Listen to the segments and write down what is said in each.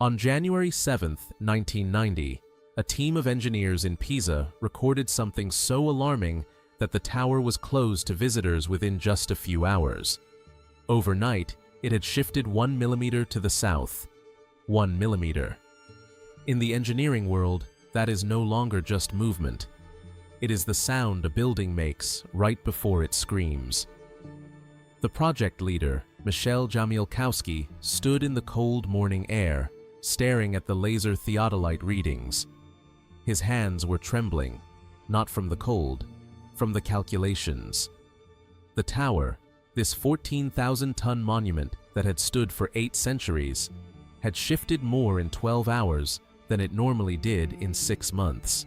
On January 7, 1990, a team of engineers in Pisa recorded something so alarming that the tower was closed to visitors within just a few hours. Overnight, it had shifted 1 millimeter to the south. 1 millimeter. In the engineering world, that is no longer just movement. It is the sound a building makes right before it screams. The project leader, Michel Jamilkowski, stood in the cold morning air, staring at the laser theodolite readings. His hands were trembling, not from the cold, from the calculations. The tower, this 14,000-ton monument that had stood for 8 centuries, had shifted more in 12 hours than it normally did in 6 months.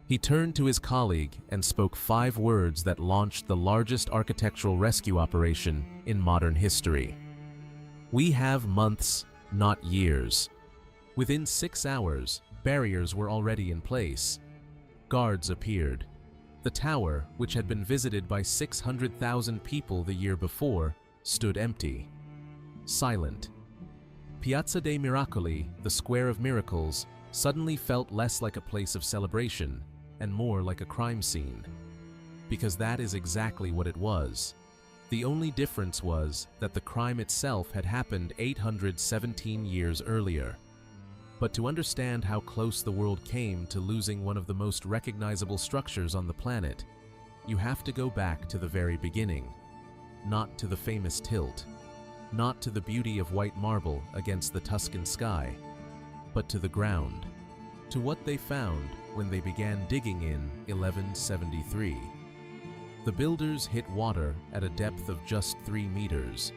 He turned to his colleague and spoke 5 words that launched the largest architectural rescue operation in modern history. "We have months, not years." Within 6 hours, barriers were already in place. Guards appeared. The tower, which had been visited by 600,000 people the year before, stood empty. Silent. Piazza dei Miracoli, the Square of Miracles, suddenly felt less like a place of celebration and more like a crime scene. Because that is exactly what it was. The only difference was that the crime itself had happened 817 years earlier. But to understand how close the world came to losing one of the most recognizable structures on the planet, you have to go back to the very beginning. Not to the famous tilt, not to the beauty of white marble against the Tuscan sky, but to the ground, to what they found when they began digging in 1173. The builders hit water at a depth of just 3 meters.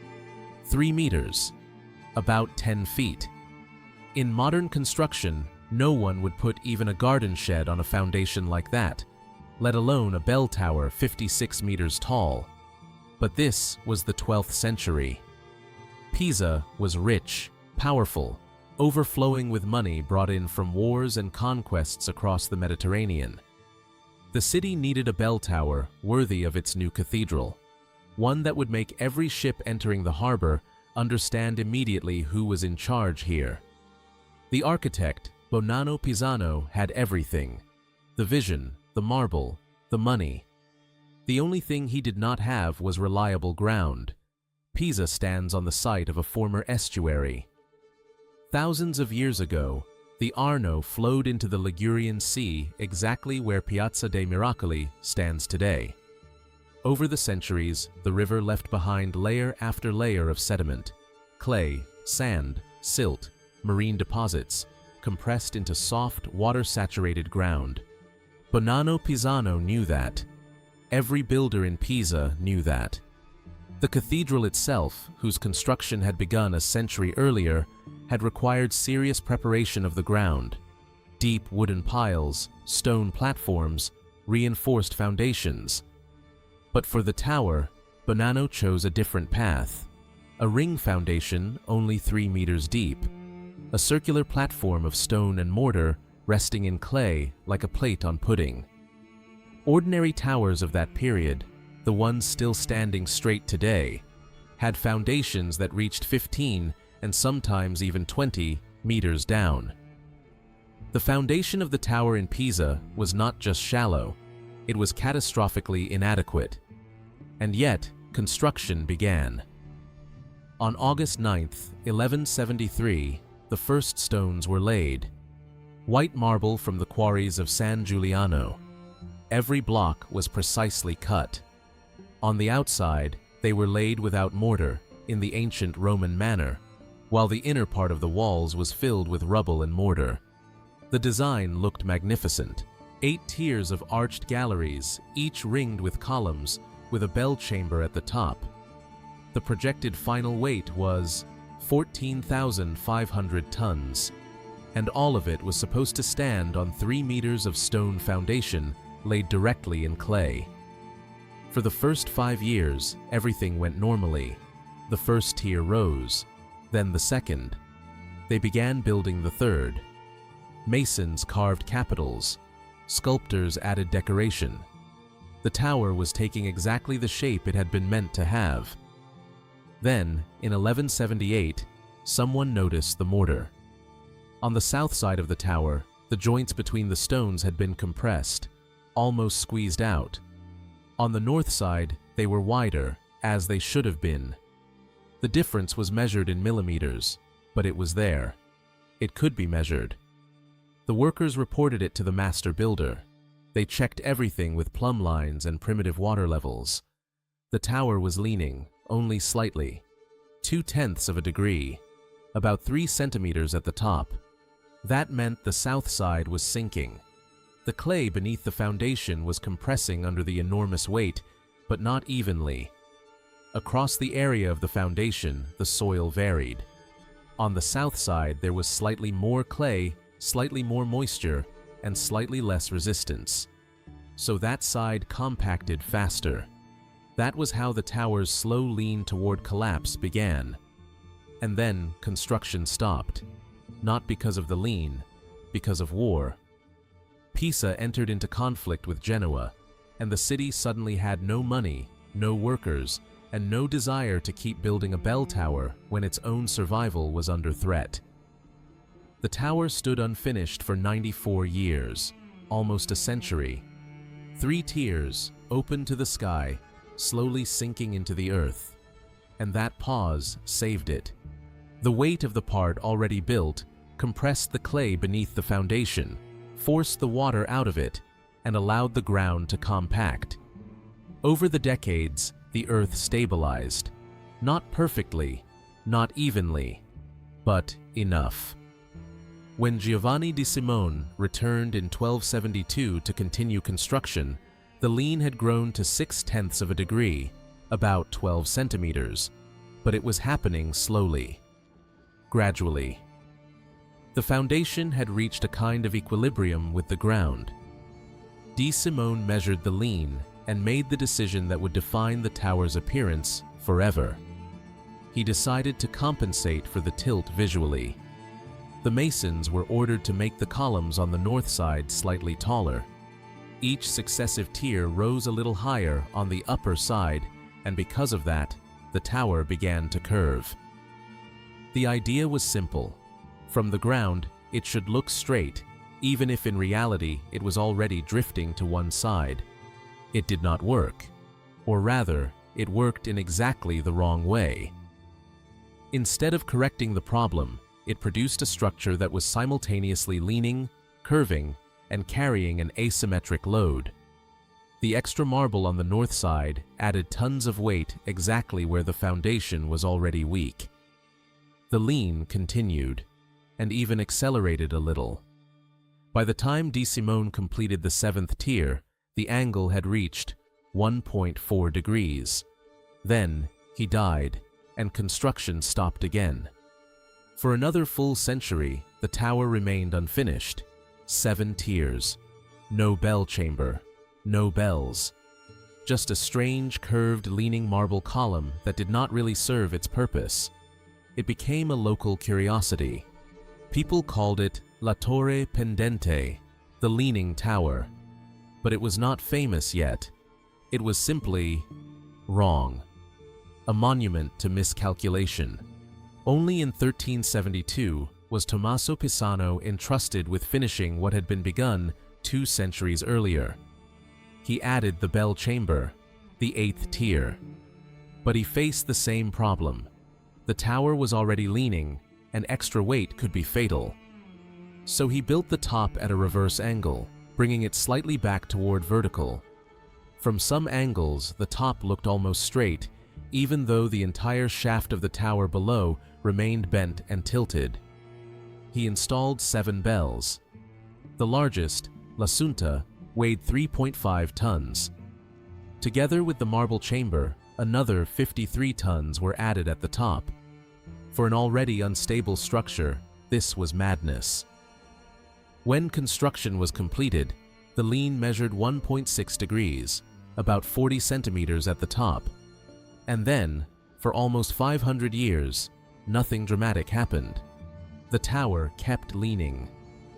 3 meters, about 10 feet. In modern construction, no one would put even a garden shed on a foundation like that, let alone a bell tower 56 meters tall. But this was the 12th century. Pisa was rich, powerful, overflowing with money brought in from wars and conquests across the Mediterranean. The city needed a bell tower worthy of its new cathedral, one that would make every ship entering the harbor understand immediately who was in charge here. The architect, Bonanno Pisano, had everything: the vision, the marble, the money. The only thing he did not have was reliable ground. Pisa stands on the site of a former estuary. Thousands of years ago, the Arno flowed into the Ligurian Sea exactly where Piazza dei Miracoli stands today. Over the centuries, the river left behind layer after layer of sediment, clay, sand, silt, marine deposits, compressed into soft, water-saturated ground. Bonanno Pisano knew that. Every builder in Pisa knew that. The cathedral itself, whose construction had begun a century earlier, had required serious preparation of the ground: deep wooden piles, stone platforms, reinforced foundations. But for the tower, Bonanno chose a different path. A ring foundation only 3 meters deep. A circular platform of stone and mortar resting in clay like a plate on pudding. Ordinary towers of that period, the ones still standing straight today, had foundations that reached 15 and sometimes even 20 meters down. The foundation of the tower in Pisa was not just shallow, it was catastrophically inadequate. And yet, construction began. On August 9, 1173, the first stones were laid. White marble from the quarries of San Giuliano. Every block was precisely cut. On the outside, they were laid without mortar, in the ancient Roman manner, while the inner part of the walls was filled with rubble and mortar. The design looked magnificent. 8 tiers of arched galleries, each ringed with columns, with a bell chamber at the top. The projected final weight was 14,500 tons, and all of it was supposed to stand on 3 meters of stone foundation laid directly in clay. For the first 5 years, everything went normally. The first tier rose, then the second. They began building the third. Masons carved capitals. Sculptors added decoration. The tower was taking exactly the shape it had been meant to have. Then, in 1178, someone noticed the mortar. On the south side of the tower, the joints between the stones had been compressed, almost squeezed out. On the north side, they were wider, as they should have been. The difference was measured in millimeters, but it was there. It could be measured. The workers reported it to the master builder. They checked everything with plumb lines and primitive water levels. The tower was leaning, only slightly, 0.2 of a degree, about 3 centimeters at the top. That meant the south side was sinking. The clay beneath the foundation was compressing under the enormous weight, but not evenly. Across the area of the foundation, the soil varied. On the south side, there was slightly more clay, slightly more moisture, and slightly less resistance. So that side compacted faster. That was how the tower's slow lean toward collapse began. And then construction stopped. Not because of the lean, because of war. Pisa entered into conflict with Genoa, and the city suddenly had no money, no workers, and no desire to keep building a bell tower when its own survival was under threat. The tower stood unfinished for 94 years, almost a century. 3 tiers, open to the sky, slowly sinking into the earth. And that pause saved it. The weight of the part already built compressed the clay beneath the foundation, forced the water out of it, and allowed the ground to compact. Over the decades, the earth stabilized. Not perfectly, not evenly, but enough. When Giovanni di Simone returned in 1272 to continue construction, the lean had grown to 0.6 of a degree, about 12 centimeters, but it was happening slowly, gradually. The foundation had reached a kind of equilibrium with the ground. Di Simone measured the lean and made the decision that would define the tower's appearance forever. He decided to compensate for the tilt visually. The masons were ordered to make the columns on the north side slightly taller. Each successive tier rose a little higher on the upper side, and because of that, the tower began to curve. The idea was simple. From the ground, it should look straight, even if in reality it was already drifting to one side. It did not work, or rather, it worked in exactly the wrong way. Instead of correcting the problem, it produced a structure that was simultaneously leaning, curving, and carrying an asymmetric load. The extra marble on the north side added tons of weight exactly where the foundation was already weak. The lean continued, and even accelerated a little. By the time Di Simone completed the 7th tier, the angle had reached 1.4 degrees. Then he died, and construction stopped again. For another full century, the tower remained unfinished. 7 tiers, no bell chamber, no bells. Just a strange, curved, leaning marble column that did not really serve its purpose. It became a local curiosity. People called it La Torre Pendente, the Leaning Tower. But it was not famous yet. It was simply wrong. A monument to miscalculation. Only in 1372 was Tommaso Pisano entrusted with finishing what had been begun 2 centuries earlier. He added the bell chamber, the 8th tier. But he faced the same problem. The tower was already leaning, and extra weight could be fatal. So he built the top at a reverse angle, bringing it slightly back toward vertical. From some angles, the top looked almost straight, even though the entire shaft of the tower below remained bent and tilted. He installed 7 bells. The largest, L'Assunta, weighed 3.5 tons. Together with the marble chamber, another 53 tons were added at the top. For an already unstable structure, this was madness. When construction was completed, the lean measured 1.6 degrees, about 40 centimeters at the top. And then, for almost 500 years, nothing dramatic happened. The tower kept leaning,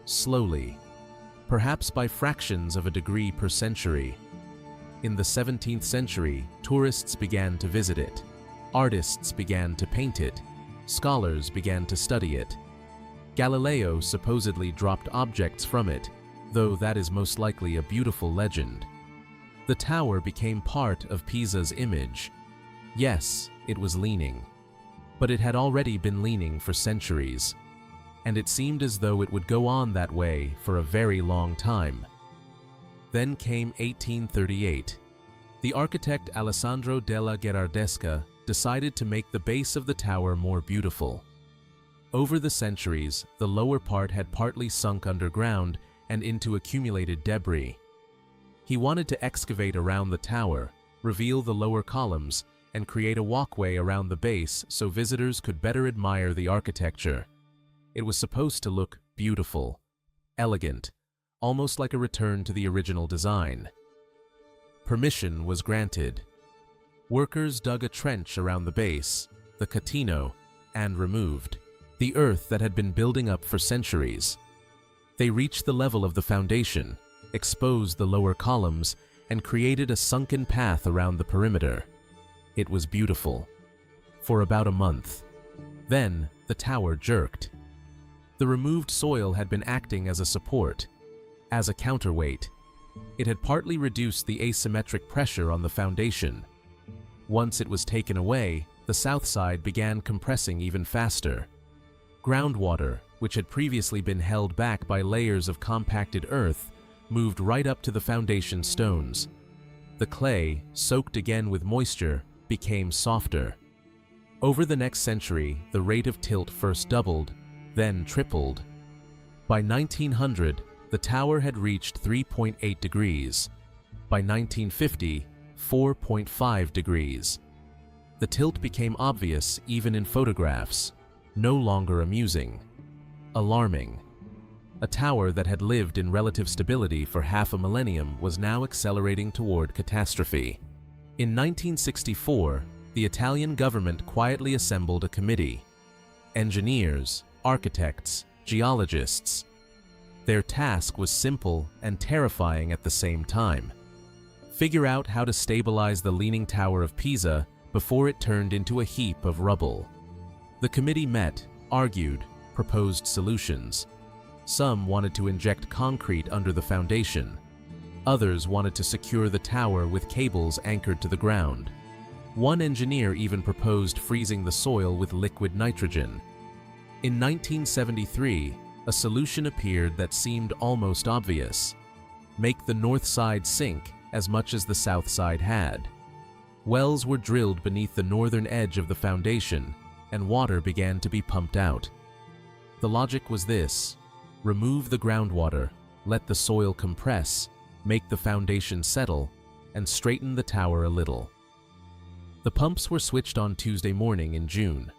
slowly, perhaps by fractions of a degree per century. In the 17th century, tourists began to visit it. Artists began to paint it. Scholars began to study it. Galileo supposedly dropped objects from it, though that is most likely a beautiful legend. The tower became part of Pisa's image. Yes, it was leaning. But it had already been leaning for centuries, and it seemed as though it would go on that way for a very long time. Then came 1838. The architect Alessandro della Gherardesca decided to make the base of the tower more beautiful. Over the centuries, the lower part had partly sunk underground and into accumulated debris. He wanted to excavate around the tower, reveal the lower columns, and create a walkway around the base so visitors could better admire the architecture. It was supposed to look beautiful, elegant, almost like a return to the original design. Permission was granted. Workers dug a trench around the base, the catino, and removed the earth that had been building up for centuries. They reached the level of the foundation, exposed the lower columns, and created a sunken path around the perimeter. It was beautiful. For about a month. Then, the tower jerked. The removed soil had been acting as a support, as a counterweight. It had partly reduced the asymmetric pressure on the foundation. Once it was taken away, the south side began compressing even faster. Groundwater, which had previously been held back by layers of compacted earth, moved right up to the foundation stones. The clay, soaked again with moisture, became softer. Over the next century, the rate of tilt first doubled, then tripled. By 1900, the tower had reached 3.8 degrees. By 1950, 4.5 degrees. The tilt became obvious even in photographs, no longer amusing, alarming. A tower that had lived in relative stability for half a millennium was now accelerating toward catastrophe. In 1964, the Italian government quietly assembled a committee. Engineers, architects, geologists. Their task was simple and terrifying at the same time. Figure out how to stabilize the Leaning Tower of Pisa before it turned into a heap of rubble. The committee met, argued, proposed solutions. Some wanted to inject concrete under the foundation. Others wanted to secure the tower with cables anchored to the ground. One engineer even proposed freezing the soil with liquid nitrogen. In 1973, a solution appeared that seemed almost obvious. Make the north side sink as much as the south side had. Wells were drilled beneath the northern edge of the foundation, and water began to be pumped out. The logic was this: remove the groundwater, let the soil compress, make the foundation settle, and straighten the tower a little. The pumps were switched on Tuesday morning in June.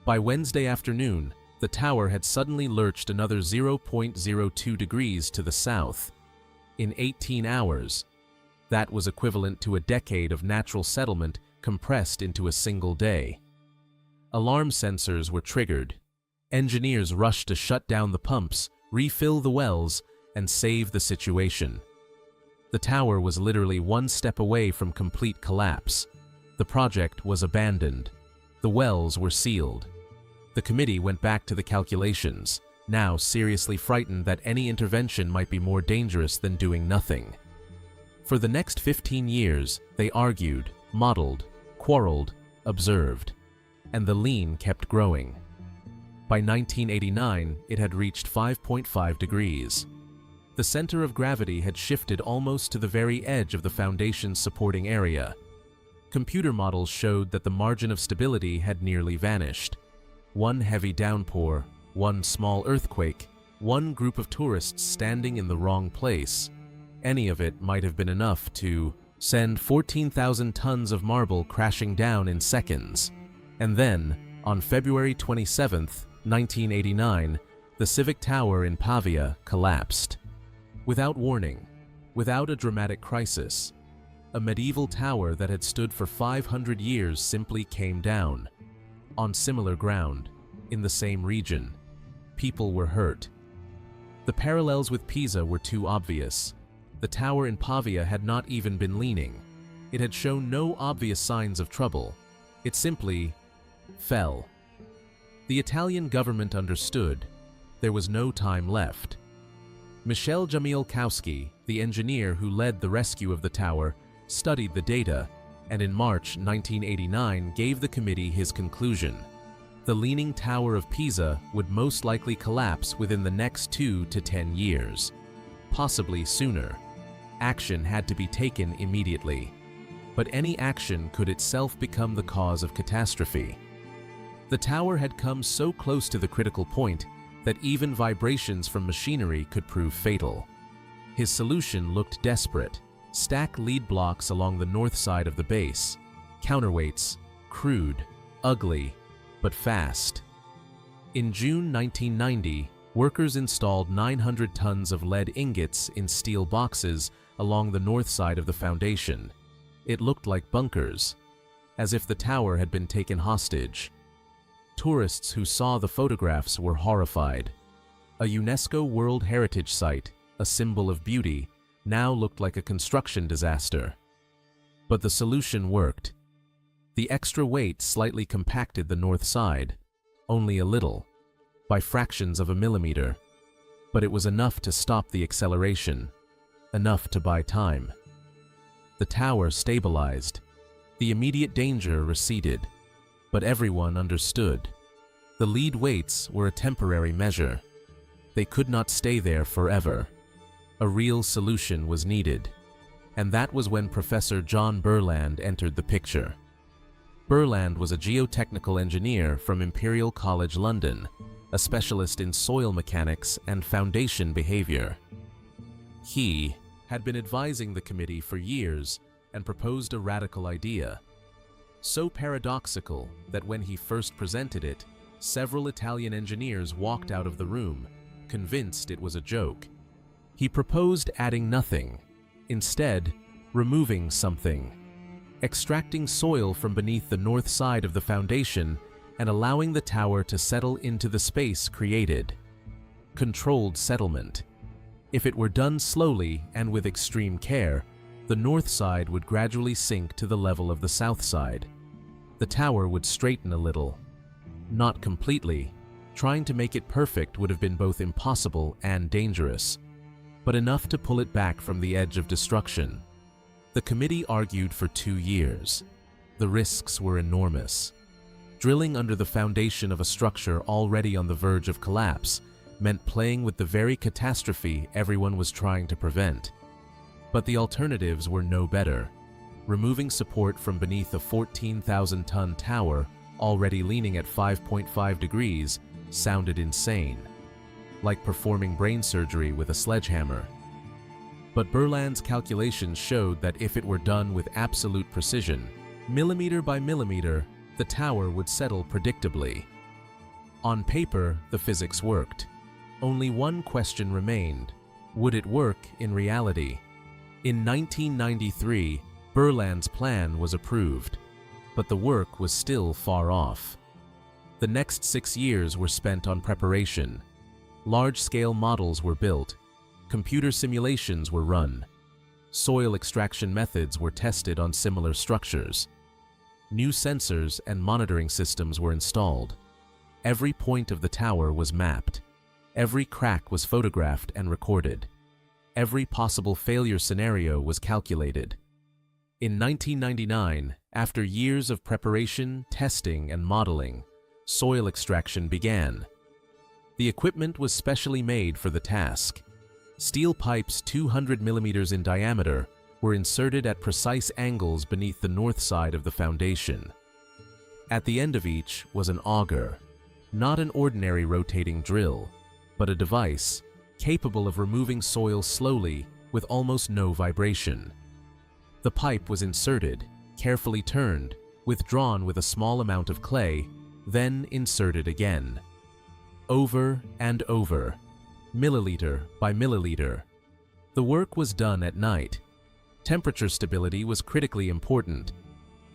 By Wednesday afternoon, the tower had suddenly lurched another 0.02 degrees to the south. In 18 hours, that was equivalent to a decade of natural settlement compressed into a single day. Alarm sensors were triggered. Engineers rushed to shut down the pumps, refill the wells, and save the situation. The tower was literally one step away from complete collapse. The project was abandoned. The wells were sealed. The committee went back to the calculations, now seriously frightened that any intervention might be more dangerous than doing nothing. For the next 15 years, they argued, modeled, quarreled, observed, and the lean kept growing. By 1989, it had reached 5.5 degrees. The center of gravity had shifted almost to the very edge of the foundation's supporting area. Computer models showed that the margin of stability had nearly vanished. One heavy downpour, one small earthquake, one group of tourists standing in the wrong place. Any of it might have been enough to send 14,000 tons of marble crashing down in seconds. And then, on February 27, 1989, the Civic Tower in Pavia collapsed. Without warning, without a dramatic crisis, a medieval tower that had stood for 500 years simply came down. On similar ground, in the same region, people were hurt. The parallels with Pisa were too obvious. The tower in Pavia had not even been leaning. It had shown no obvious signs of trouble. It simply fell. The Italian government understood. There was no time left. Michel Jamilkowski, the engineer who led the rescue of the tower, studied the data, and in March 1989 gave the committee his conclusion. The Leaning Tower of Pisa would most likely collapse within the next 2 to 10 years, possibly sooner. Action had to be taken immediately, but any action could itself become the cause of catastrophe. The tower had come so close to the critical point that even vibrations from machinery could prove fatal. His solution looked desperate: stack lead blocks along the north side of the base, counterweights, crude, ugly, but fast. In June 1990, workers installed 900 tons of lead ingots in steel boxes along the north side of the foundation. It looked like bunkers, as if the tower had been taken hostage. Tourists who saw the photographs were horrified. A UNESCO World Heritage Site, a symbol of beauty, now looked like a construction disaster. But the solution worked. The extra weight slightly compacted the north side, only a little, by fractions of a millimeter, but it was enough to stop the acceleration, enough to buy time. The tower stabilized. The immediate danger receded, but everyone understood. The lead weights were a temporary measure. They could not stay there forever. A real solution was needed, and that was when Professor John Burland entered the picture. Burland was a geotechnical engineer from Imperial College London, a specialist in soil mechanics and foundation behavior. He had been advising the committee for years and proposed a radical idea, so paradoxical that when he first presented it, several Italian engineers walked out of the room, convinced it was a joke. He proposed adding nothing, instead removing something, extracting soil from beneath the north side of the foundation and allowing the tower to settle into the space created. Controlled settlement. If it were done slowly and with extreme care, the north side would gradually sink to the level of the south side. The tower would straighten a little. Not completely. Trying to make it perfect would have been both impossible and dangerous, but enough to pull it back from the edge of destruction. The committee argued for 2 years. The risks were enormous. Drilling under the foundation of a structure already on the verge of collapse meant playing with the very catastrophe everyone was trying to prevent. But the alternatives were no better. Removing support from beneath a 14,000-ton tower already leaning at 5.5 degrees sounded insane, like performing brain surgery with a sledgehammer. But Burland's calculations showed that if it were done with absolute precision, millimeter by millimeter, the tower would settle predictably. On paper, the physics worked. Only one question remained: would it work in reality? In 1993, Burland's plan was approved, but the work was still far off. The next 6 years were spent on preparation. Large-scale models were built. Computer simulations were run. Soil extraction methods were tested on similar structures. New sensors and monitoring systems were installed. Every point of the tower was mapped. Every crack was photographed and recorded. Every possible failure scenario was calculated. In 1999, after years of preparation, testing, and modeling, soil extraction began. The equipment was specially made for the task. Steel pipes 200 millimeters in diameter were inserted at precise angles beneath the north side of the foundation. At the end of each was an auger, not an ordinary rotating drill, but a device capable of removing soil slowly with almost no vibration. The pipe was inserted, carefully turned, withdrawn with a small amount of clay, then inserted again. Over and over, milliliter by milliliter. The work was done at night. Temperature stability was critically important.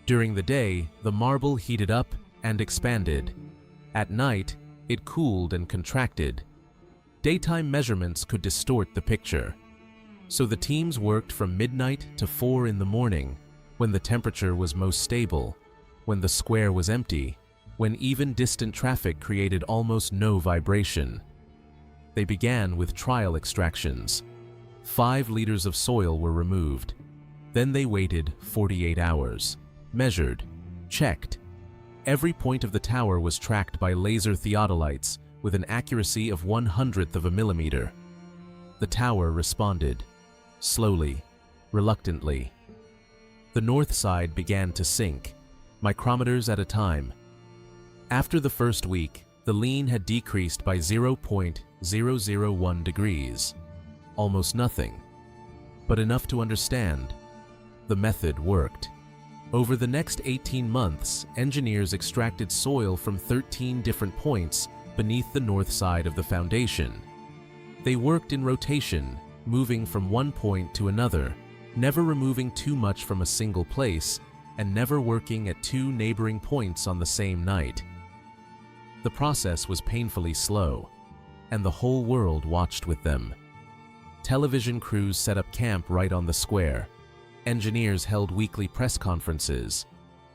During the day, the marble heated up and expanded. At night, it cooled and contracted. Daytime measurements could distort the picture. So the teams worked from midnight to 4 in the morning, when the temperature was most stable, when the square was empty, when even distant traffic created almost no vibration. They began with trial extractions. 5 liters of soil were removed. Then they waited 48 hours, measured, checked. Every point of the tower was tracked by laser theodolites with an accuracy of 1/100th of a millimeter. The tower responded, slowly, reluctantly. The north side began to sink, micrometers at a time. After the first week, the lean had decreased by 0.001 degrees. Almost nothing, but enough to understand. The method worked. Over the next 18 months, engineers extracted soil from 13 different points beneath the north side of the foundation. They worked in rotation, moving from one point to another, never removing too much from a single place, and never working at 2 neighboring points on the same night. The process was painfully slow, and the whole world watched with them. Television crews set up camp right on the square. Engineers held weekly press conferences.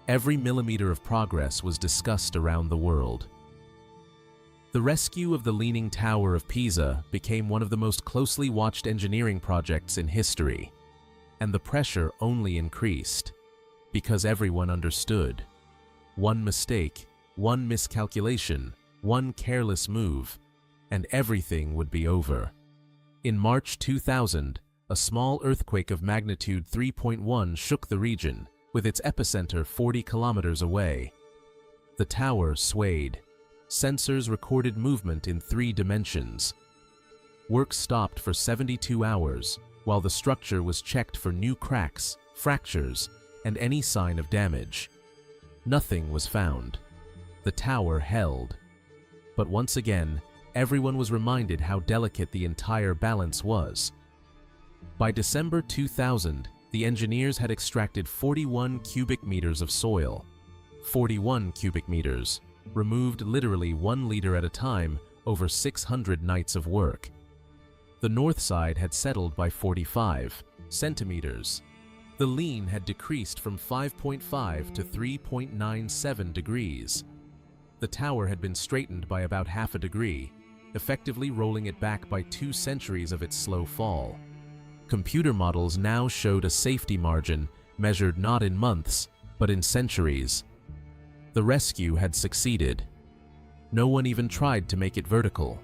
Every millimeter of progress was discussed around the world. The rescue of the Leaning Tower of Pisa became one of the most closely watched engineering projects in history, and the pressure only increased, because everyone understood. One mistake, one miscalculation, one careless move, and everything would be over. In March 2000, a small earthquake of magnitude 3.1 shook the region, with its epicenter 40 kilometers away. The tower swayed. Sensors recorded movement in 3 dimensions. Work stopped for 72 hours, while the structure was checked for new cracks, fractures, and any sign of damage. Nothing was found. The tower held. But once again, everyone was reminded how delicate the entire balance was. By December 2000, the engineers had extracted 41 cubic meters of soil. 41 cubic meters, removed literally 1 liter at a time over 600 nights of work. The north side had settled by 45 centimeters. The lean had decreased from 5.5 to 3.97 degrees. The tower had been straightened by about half a degree, effectively rolling it back by 2 centuries of its slow fall. Computer models now showed a safety margin measured not in months, but in centuries. The rescue had succeeded. No one even tried to make it vertical.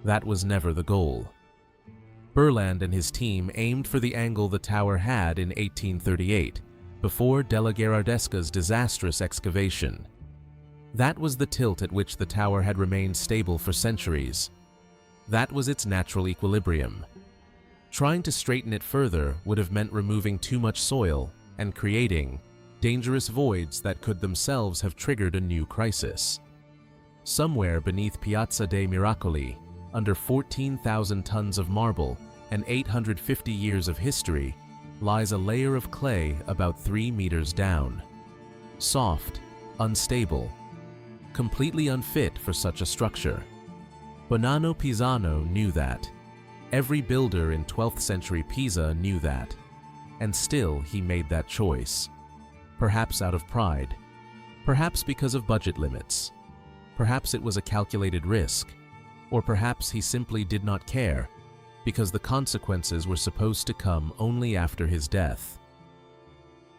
That was never the goal. Burland and his team aimed for the angle the tower had in 1838, before Della Gherardesca's disastrous excavation. That was the tilt at which the tower had remained stable for centuries. That was its natural equilibrium. Trying to straighten it further would have meant removing too much soil and creating dangerous voids that could themselves have triggered a new crisis. Somewhere beneath Piazza dei Miracoli, under 14,000 tons of marble and 850 years of history, lies a layer of clay about 3 meters down. Soft, unstable, completely unfit for such a structure. Bonanno Pisano knew that. Every builder in 12th century Pisa knew that. And still he made that choice. Perhaps out of pride. Perhaps because of budget limits. Perhaps it was a calculated risk. Or perhaps he simply did not care, because the consequences were supposed to come only after his death.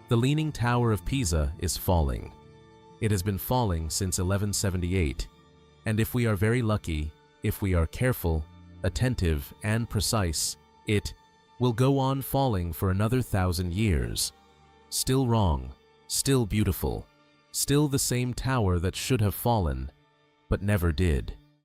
The Leaning Tower of Pisa is falling. It has been falling since 1178, and if we are very lucky, if we are careful, attentive, and precise, it will go on falling for another 1,000 years. Still wrong, still beautiful, still the same tower that should have fallen, but never did.